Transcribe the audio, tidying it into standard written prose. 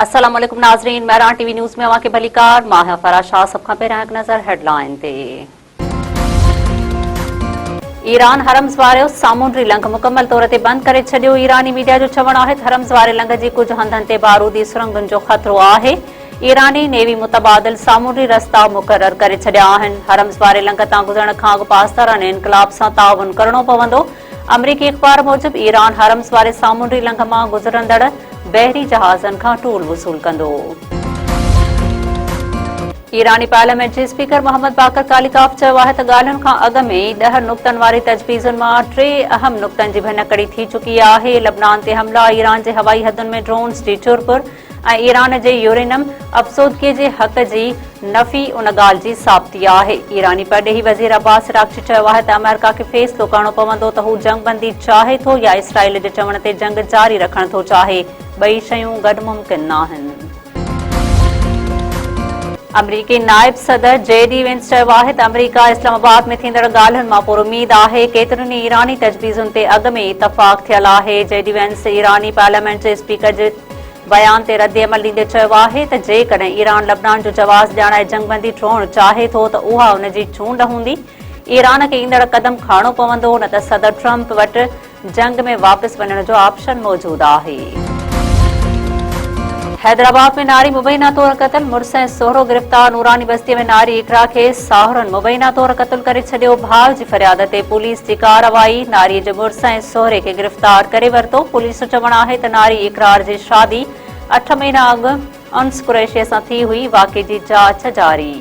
अस्सलाम वालेकुम नाज़रीन, मेहरान टीवी न्यूज़ में अवां खे भलीकार। मां फरा शाह। सब खां पहिरियां हिकु नज़र हेडलाइन ते। ईरान हरम्स वारो सामूंडी लंघ मुकमल तौर ते बंद करे छॾियो। ईरानी मीडिया जो चवणु आहे त हरम्स वारे लंघ जी कुझु हंधनि ते बारूदी सुरंगुनि जो ख़तरो आहे। ईरानी नेवी मुतबादिल सामूंडी रस्ता मुक़रर करे छॾिया आहिनि। हरम्स वारे लंघ तां गुज़रण खां अॻु पाकिस्तान इनकलाब सां ताउन करणो पवंदो। अमरीकी अख़बार मूजिबि ईरान हरम्स वारे सामूंडी लंघ मां गुज़रंदड़ बहरी जहाज़नि खां टूल वसूल कंदो। ईरानी पार्लियामेंट जे स्पीकर मोहम्मद बाकर कालिकाफ चयो आहे त ॻाल्हियुनि खां अॻु में ई 10 नुक़्तनि वारी तजवीज़ुनि मां 3 अहम नुक़्तनि जी भेनकड़ी थी चुकी आहे। लबनान ते हमला, ईरान जे हवाई हदुनि में ड्रोन्स जी चुरपुर ऐं ईरान जे यूरेनियम अफ़सोदगी जे हक़ जी नफ़ी उन ॻाल्हि जी साबिती आहे। ईरानी परॾेही वज़ीर अब्बास इराक़ची चयो आहे त अमेरिका खे फ़ैसिलो करणो पवंदो त हू जंगबंदी चाहे थो या इसराइल जे चवण ते जंग जारी रखणु थो चाहे। ॿई शयूं गॾु मुमकिन न आहिनि। अमरीकी नायब सदर JD वेंस चयो आहे त अमरीका इस्लामाबाद में थींदड़ ॻाल्हियुनि मां पुरुमीद आहे। केतिरनि ई ईरानी तजवीज़ुनि ते अॻु में इतफ़ाक़ थियल आहे। JD वेंस ईरानी पार्लियामेंट जे स्पीकर जे बयान ते रद्द अमल ॾींदे चयो आहे त जेकॾहिं ईरान लबनान जो जवाज़ ॼाणाए जंगबंदी ठहणु चाहे थो त उहा उन जी चूंड हूंदी। ईरान खे ईंदड़ क़दम खणणो पवंदो, न त सदर ट्रंप वटि जंग में वापसि वञण जो ऑप्शन मौजूदु आहे। हैदराबाद में नारी मुबैना तौर क़तल, मुड़ुस ऐं सोहरो गिरफ़्तार। नूरानी बस्तीअ में नारी इकरा खे साहुरनि मुबैना तौर क़तल करे छॾियो। भाउ जी फरियाद ते पुलिस जी कार्रवाई, नारीअ जे मुड़ुस ऐं सोहरे खे गिरफ़्तार करे वरितो। पुलिस जो चवणु आहे त नारी इकरार जी शादी 8 महीना अॻु अंस कुरैशीअ सां थी हुई। वाक़े जी जांच जारी।